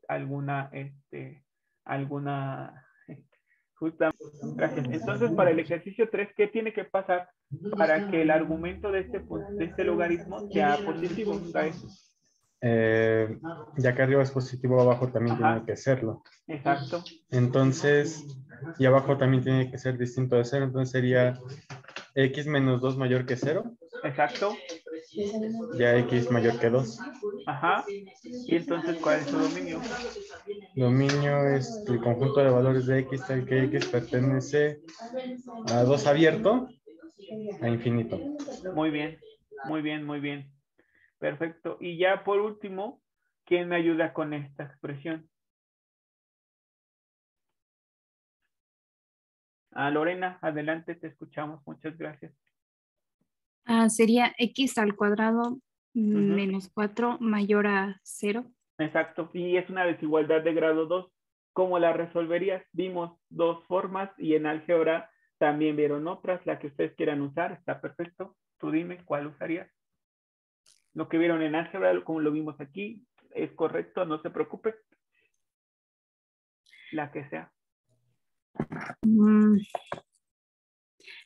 justamente, gracias. Entonces, para el ejercicio 3, ¿qué tiene que pasar para que el argumento de este logaritmo sea positivo? Ya que arriba es positivo, abajo también tiene que serlo. Exacto. Entonces, y abajo también tiene que ser distinto de 0, entonces sería x menos 2 mayor que 0. Exacto. Ya x mayor que 2. Ajá. ¿Y entonces cuál es su dominio? Dominio es el conjunto de valores de x tal que x pertenece a 2 abierto a infinito. Muy bien, muy bien, muy bien. Perfecto. Y ya por último, ¿quién me ayuda con esta expresión? Lorena, adelante, te escuchamos. Muchas gracias. Sería x al cuadrado menos 4 mayor a 0. Exacto. Y es una desigualdad de grado 2. ¿Cómo la resolverías? Vimos dos formas y en álgebra también vieron otras. La que ustedes quieran usar está perfecto. Tú dime cuál usarías. Lo que vieron en álgebra, como lo vimos aquí, es correcto, no se preocupe. La que sea.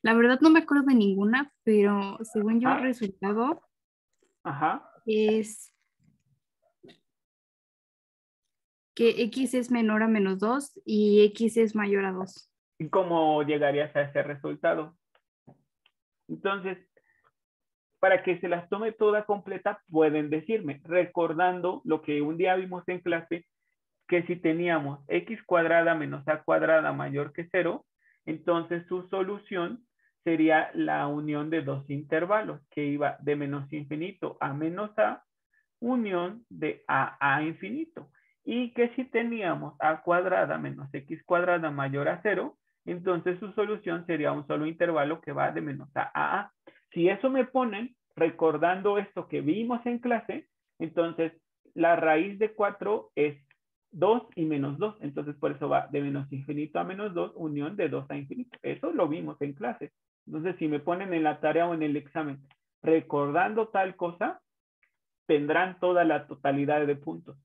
La verdad no me acuerdo de ninguna, pero según yo el resultado es que x es menor a -2 y x es mayor a 2. ¿Y cómo llegarías a ese resultado? Entonces, para que se las tome toda completa, pueden decirme, recordando lo que un día vimos en clase, que si teníamos x cuadrada menos a cuadrada mayor que 0, entonces su solución sería la unión de dos intervalos, que iba de menos infinito a menos a, unión de a infinito. Y que si teníamos a cuadrada menos x cuadrada mayor a 0, entonces su solución sería un solo intervalo que va de menos a. Si eso me ponen, recordando esto que vimos en clase, entonces la raíz de 4 es 2 y menos 2. Entonces por eso va de menos infinito a menos 2, unión de 2 a infinito. Eso lo vimos en clase. Entonces si me ponen en la tarea o en el examen, recordando tal cosa, tendrán toda la totalidad de puntos.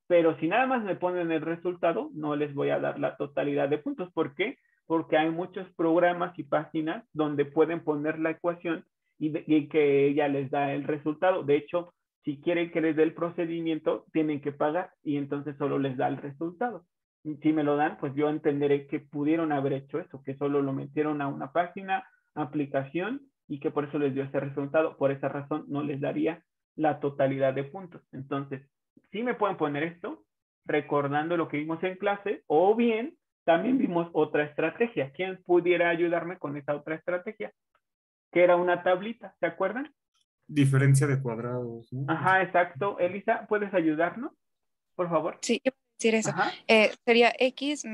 Pero si nada más me ponen el resultado, no les voy a dar la totalidad de puntos. ¿Por qué? Porque hay muchos programas y páginas donde pueden poner la ecuación y que ella les da el resultado. De hecho, si quieren que les dé el procedimiento, tienen que pagar y entonces solo les da el resultado. Si me lo dan, pues yo entenderé que pudieron haber hecho eso, que solo lo metieron a una página, aplicación, y que por eso les dio ese resultado. Por esa razón no les daría la totalidad de puntos. Entonces, sí me pueden poner esto, recordando lo que vimos en clase, o bien también vimos otra estrategia. ¿Quién pudiera ayudarme con esa otra estrategia? Que era una tablita, ¿se acuerdan? Diferencia de cuadrados, ¿no? Ajá, exacto. Elisa, ¿puedes ayudarnos, por favor? Sí, iba a decir eso. Ajá. Sería x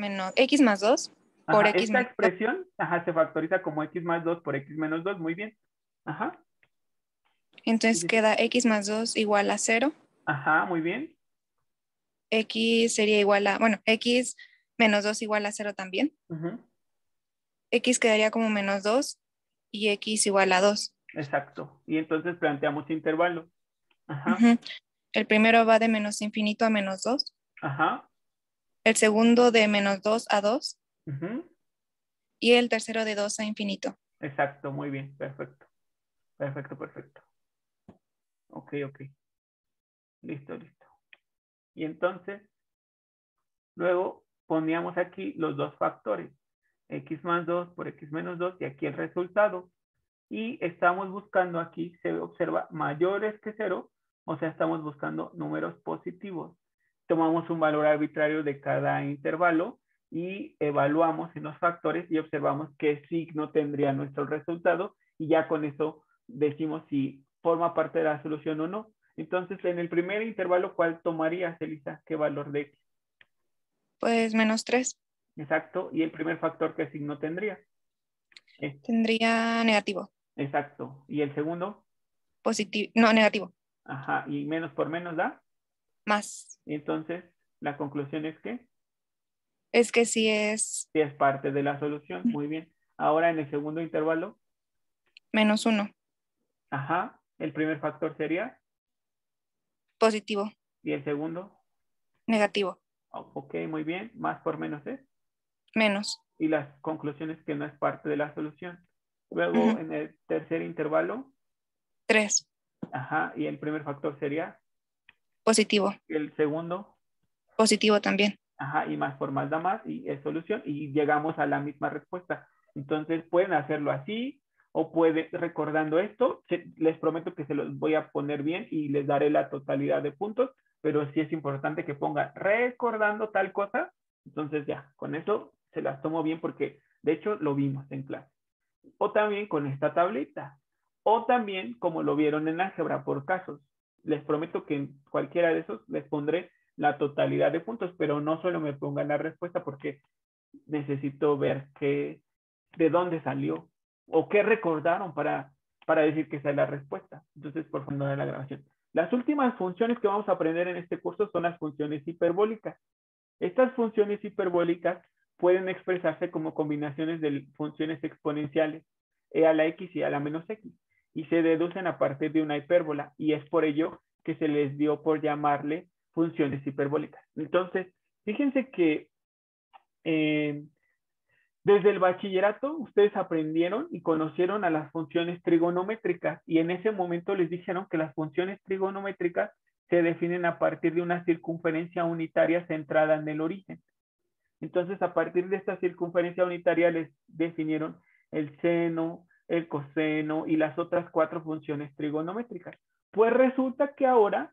más 2 por Ajá, x esta menos 2. expresión, ajá, se factoriza como x más 2 por x menos 2, muy bien. Ajá, Entonces queda x más 2 igual a 0. ajá, muy bien. X sería igual a, bueno, x menos 2 igual a 0 también. Ujú, X quedaría como menos 2 y x igual a 2. exacto. Y entonces planteamos intervalo. Ajá, Ujú. El primero va de menos infinito a menos 2. ajá, El segundo de menos 2 a 2. ujú, Y el tercero de 2 a infinito. exacto, muy bien, perfecto. Perfecto, perfecto. Ok, ok. Listo, listo. Y entonces, luego poníamos aquí los dos factores. X más 2 por X menos 2 y aquí el resultado. Y estamos buscando aquí, se observa mayores que 0, o sea, estamos buscando números positivos. Tomamos un valor arbitrario de cada intervalo y evaluamos en los factores y observamos qué signo tendría nuestro resultado y ya con eso decimos si forma parte de la solución o no. Entonces, en el primer intervalo, ¿cuál tomarías, Elisa? ¿Qué valor de X? Pues menos 3. Exacto. ¿Y el primer factor qué signo tendría? Tendría negativo. Exacto. ¿Y el segundo? Positivo. No, negativo. Ajá. ¿Y menos por menos da? Más. Y entonces, la conclusión es que Es que sí es sí es parte de la solución. Muy bien. Ahora en el segundo intervalo, menos 1. ajá, el primer factor sería, Positivo. y el segundo, Negativo. ok, muy bien, más por menos es, Menos. y las conclusiones que no es parte de la solución. Luego Ujú. en el tercer intervalo, 3. ajá, y el primer factor sería, Positivo. el segundo, Positivo también. ajá, y más por más da más, y es solución, y llegamos a la misma respuesta. Entonces pueden hacerlo así, o pueden, recordando esto, les prometo que se los voy a poner bien y les daré la totalidad de puntos, pero sí es importante que pongan recordando tal cosa. Entonces ya, con eso se las tomo bien porque de hecho lo vimos en clase. O también con esta tablita. O también como lo vieron en álgebra por casos. Les prometo que en cualquiera de esos les pondré la totalidad de puntos, pero no solo me pongan la respuesta porque necesito ver de dónde salió o qué recordaron para decir que esa es la respuesta. Entonces, por favor, no de la grabación. Las últimas funciones que vamos a aprender en este curso son las funciones hiperbólicas. Estas funciones hiperbólicas pueden expresarse como combinaciones de funciones exponenciales, e a la x y a la menos x, y se deducen a partir de una hipérbola, y es por ello que se les dio por llamarle funciones hiperbólicas. Entonces, fíjense que desde el bachillerato ustedes aprendieron y conocieron a las funciones trigonométricas, y en ese momento les dijeron que las funciones trigonométricas se definen a partir de una circunferencia unitaria centrada en el origen. Entonces, a partir de esta circunferencia unitaria les definieron el seno, el coseno y las otras 4 funciones trigonométricas. Pues resulta que ahora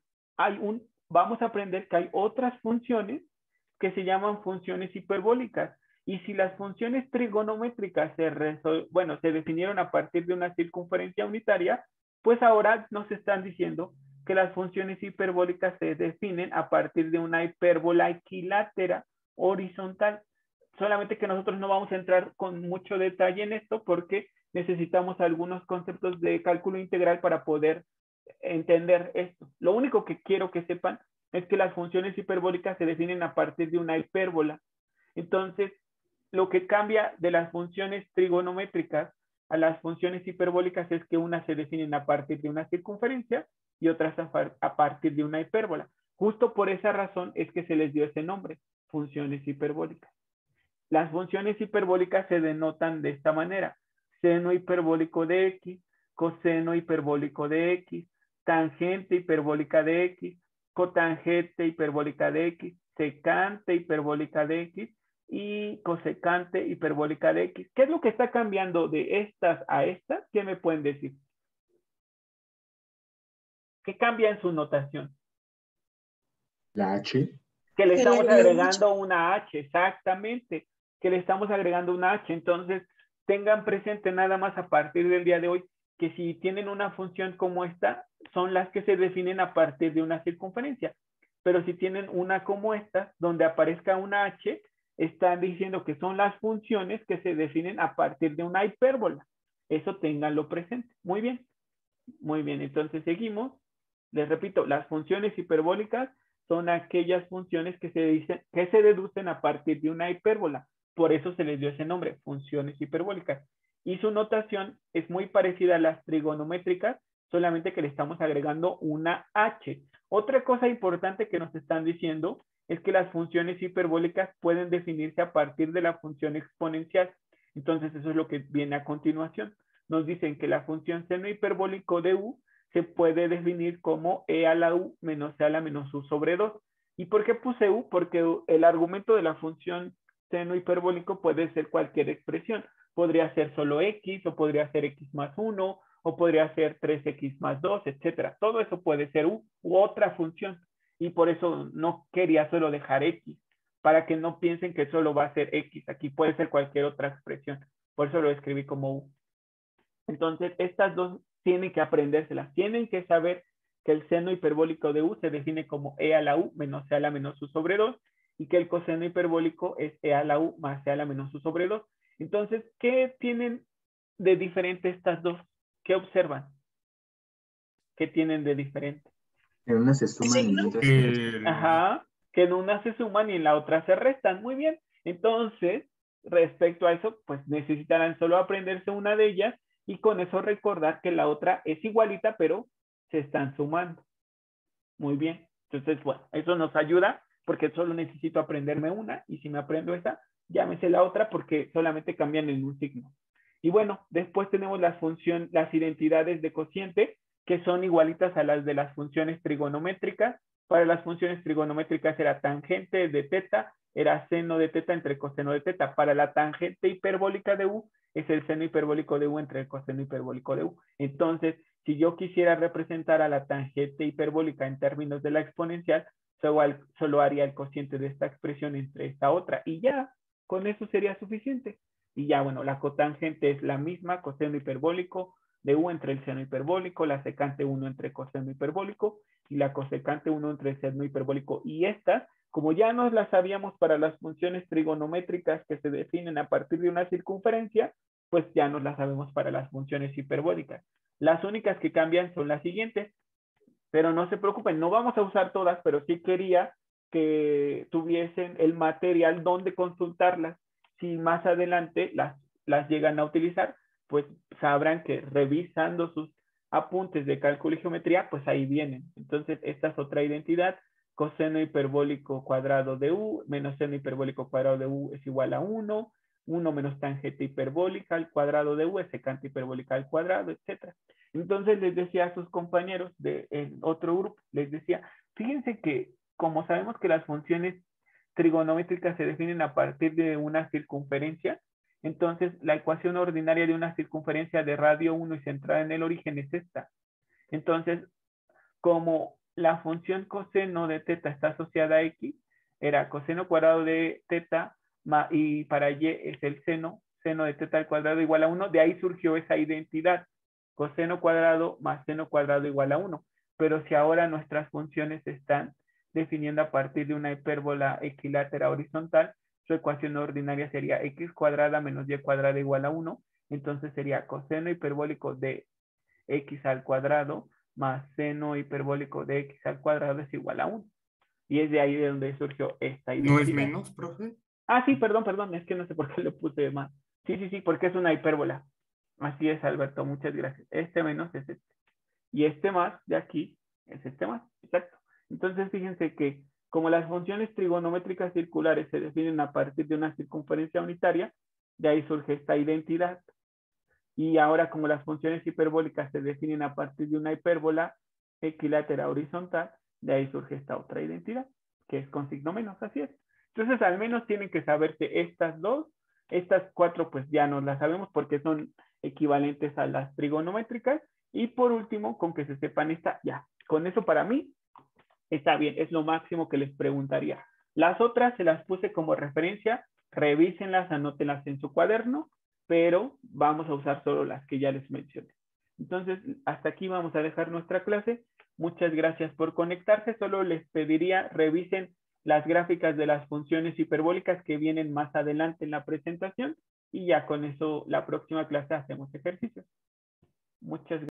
vamos a aprender que hay otras funciones que se llaman funciones hiperbólicas. Y si las funciones trigonométricas se definieron a partir de una circunferencia unitaria, pues ahora nos están diciendo que las funciones hiperbólicas se definen a partir de una hipérbola equilátera horizontal. Solamente que nosotros no vamos a entrar con mucho detalle en esto porque necesitamos algunos conceptos de cálculo integral para poder entender esto. Lo único que quiero que sepan es que las funciones hiperbólicas se definen a partir de una hipérbola. Entonces, lo que cambia de las funciones trigonométricas a las funciones hiperbólicas es que unas se definen a partir de una circunferencia y otras a partir de una hipérbola. Justo por esa razón es que se les dio ese nombre, funciones hiperbólicas. Las funciones hiperbólicas se denotan de esta manera: seno hiperbólico de x, coseno hiperbólico de x, tangente hiperbólica de x, cotangente hiperbólica de X, secante hiperbólica de X y cosecante hiperbólica de X. ¿Qué es lo que está cambiando de estas a estas? ¿Qué me pueden decir? ¿Qué cambia en su notación? La H. Que le estamos agregando una H, exactamente. Que le estamos agregando una H. Entonces, tengan presente nada más a partir del día de hoy que si tienen una función como esta, son las que se definen a partir de una circunferencia. Pero si tienen una como esta, donde aparezca una H, están diciendo que son las funciones que se definen a partir de una hipérbola. Eso ténganlo presente. Muy bien. Muy bien. Entonces, seguimos. Les repito, las funciones hiperbólicas son aquellas funciones que se deducen a partir de una hipérbola. Por eso se les dio ese nombre, funciones hiperbólicas. Y su notación es muy parecida a las trigonométricas, solamente que le estamos agregando una H. Otra cosa importante que nos están diciendo es que las funciones hiperbólicas pueden definirse a partir de la función exponencial. Entonces, eso es lo que viene a continuación. Nos dicen que la función seno hiperbólico de U se puede definir como e a la u menos e a la menos u sobre 2. ¿Y por qué puse u? Porque el argumento de la función seno hiperbólico puede ser cualquier expresión. Podría ser solo x, o podría ser x más 1, o podría ser 3x más 2, etc. Todo eso puede ser u otra función. Y por eso no quería solo dejar x, para que no piensen que solo va a ser x. Aquí puede ser cualquier otra expresión. Por eso lo escribí como u. Entonces, estas dos tienen que aprendérselas. Tienen que saber que el seno hiperbólico de u se define como e a la u menos e a la menos u sobre 2 y que el coseno hiperbólico es e a la u más e a la menos u sobre 2. Entonces, ¿qué tienen de diferente estas dos? ¿Qué observan? ¿Qué tienen de diferente? En una se suman y en otra se restan. Ajá, que en una se suman y en la otra se restan. Muy bien. Entonces, respecto a eso, pues necesitarán solo aprenderse una de ellas y con eso recordar que la otra es igualita, pero se están sumando. Muy bien. Entonces, bueno, eso nos ayuda porque solo necesito aprenderme una y si me aprendo esa, ya me sé la otra porque solamente cambian en un signo. Y bueno, después tenemos las identidades de cociente que son igualitas a las de las funciones trigonométricas. Para las funciones trigonométricas era tangente de teta, era seno de teta entre coseno de teta. Para la tangente hiperbólica de u, es el seno hiperbólico de u entre el coseno hiperbólico de u. Entonces, si yo quisiera representar a la tangente hiperbólica en términos de la exponencial, solo haría el cociente de esta expresión entre esta otra. Y ya, con eso sería suficiente. Y ya, bueno, la cotangente es la misma, coseno hiperbólico de u entre el seno hiperbólico, la secante 1 entre coseno hiperbólico y la cosecante 1 entre el seno hiperbólico. Y estas, como ya nos las sabíamos para las funciones trigonométricas que se definen a partir de una circunferencia, pues ya nos las sabemos para las funciones hiperbólicas. Las únicas que cambian son las siguientes, pero no se preocupen, no vamos a usar todas, pero sí quería que tuviesen el material donde consultarlas. Si más adelante las llegan a utilizar, pues sabrán que revisando sus apuntes de cálculo y geometría, pues ahí vienen. Entonces, esta es otra identidad. Coseno hiperbólico cuadrado de u menos seno hiperbólico cuadrado de u es igual a 1. 1 menos tangente hiperbólica al cuadrado de u es secante hiperbólica al cuadrado, etc. Entonces, les decía a sus compañeros de otro grupo, les decía, fíjense que como sabemos que las funciones trigonométricas se definen a partir de una circunferencia, entonces la ecuación ordinaria de una circunferencia de radio 1 y centrada en el origen es esta. Entonces, como la función coseno de teta está asociada a x, era coseno cuadrado de teta y para y es el seno de teta al cuadrado igual a 1, de ahí surgió esa identidad, coseno cuadrado más seno cuadrado igual a 1. Pero si ahora nuestras funciones se están definiendo a partir de una hipérbola equilátera horizontal, su ecuación ordinaria sería x cuadrada menos y cuadrada igual a 1. Entonces sería coseno hiperbólico de x al cuadrado más seno hiperbólico de x al cuadrado es igual a 1. Y es de ahí de donde surgió esta identidad. ¿No es menos, profe? Ah, sí, perdón, es que no sé por qué lo puse más. Sí, porque es una hipérbola. Así es, Alberto, muchas gracias. Este menos es este. Y este más de aquí es este más, exacto. Entonces, fíjense que como las funciones trigonométricas circulares se definen a partir de una circunferencia unitaria, de ahí surge esta identidad. Y ahora, como las funciones hiperbólicas se definen a partir de una hipérbola equilátera horizontal, De ahí surge esta otra identidad, que es con signo menos, así es. Entonces, al menos tienen que saberse estas dos. Estas cuatro, pues ya no las sabemos porque son equivalentes a las trigonométricas. Y por último, con que se sepan esta, ya. Con eso para mí está bien, es lo máximo que les preguntaría. Las otras se las puse como referencia, revísenlas, anótenlas en su cuaderno, pero vamos a usar solo las que ya les mencioné. Entonces, hasta aquí vamos a dejar nuestra clase. Muchas gracias por conectarse. Solo les pediría, revisen las gráficas de las funciones hiperbólicas que vienen más adelante en la presentación y ya con eso la próxima clase hacemos ejercicios. Muchas gracias.